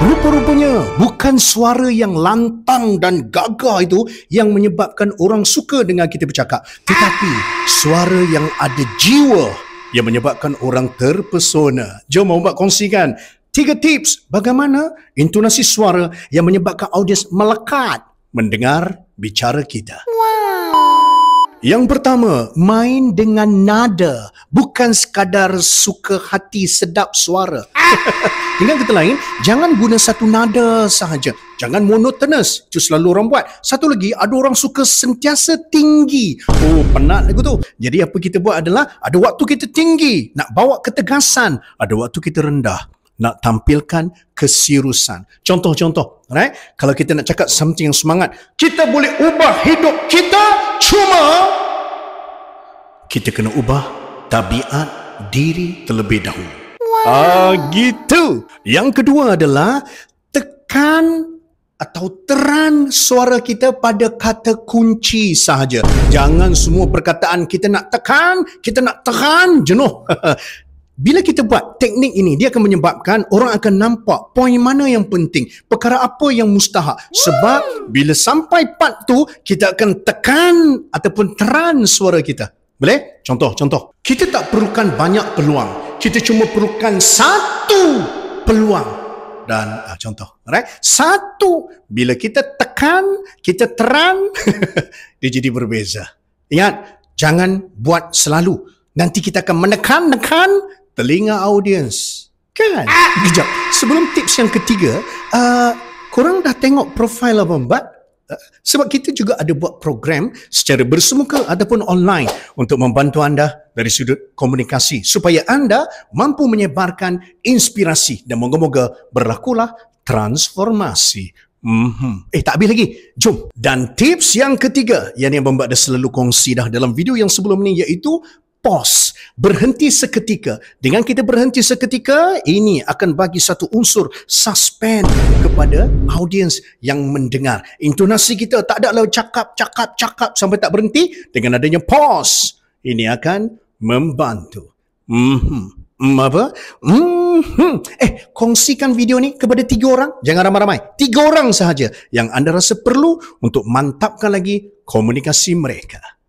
Rupa-rupanya bukan suara yang lantang dan gagah itu yang menyebabkan orang suka dengar kita bercakap, tetapi suara yang ada jiwa yang menyebabkan orang terpesona. Jom Ubat kongsikan 3 tips bagaimana intonasi suara yang menyebabkan audiens melekat mendengar bicara kita. Yang pertama, main dengan nada, bukan sekadar suka hati sedap suara. Dengan kata lain, jangan guna satu nada sahaja. Jangan monotonous, itu selalu orang buat. Satu lagi, ada orang suka sentiasa tinggi. Oh, penat lagu tu. Jadi apa kita buat adalah, ada waktu kita tinggi, nak bawa ketegasan. Ada waktu kita rendah, nak tampilkan keseriusan. Contoh-contoh, right? Kalau kita nak cakap something yang semangat, kita boleh ubah hidup kita, cuma kita kena ubah tabiat diri terlebih dahulu. Gitu. Yang kedua adalah tekan atau teran suara kita pada kata kunci sahaja. Jangan semua perkataan kita nak tekan, kita nak tekan, jenuh. Bila kita buat teknik ini, dia akan menyebabkan orang akan nampak poin mana yang penting, perkara apa yang mustahak. Sebab bila sampai part tu, kita akan tekan ataupun teran suara kita. Boleh? Contoh. Kita tak perlukan banyak peluang. Kita cuma perlukan satu peluang. Dan contoh, right? Satu. Bila kita tekan, kita teran, dia jadi berbeza. Ingat, jangan buat selalu. Nanti kita akan menekan telinga audiens. Kan? Kejap. Sebelum tips yang ketiga, korang dah tengok profil Abang Bat? Sebab kita juga ada buat program secara bersemuka ataupun online untuk membantu anda dari sudut komunikasi supaya anda mampu menyebarkan inspirasi dan moga-moga berlakulah transformasi. Tak habis lagi. Jom. Dan tips yang ketiga yang Abang Bat dah selalu kongsi dah dalam video yang sebelum ni, iaitu pause, berhenti seketika. Dengan kita berhenti seketika, ini akan bagi satu unsur suspend kepada audiens yang mendengar. Intonasi kita tak ada lah cakap sampai tak berhenti. Dengan adanya pause, ini akan membantu. Kongsikan video ni kepada 3 orang. Jangan ramai-ramai. 3 orang sahaja yang anda rasa perlu untuk mantapkan lagi komunikasi mereka.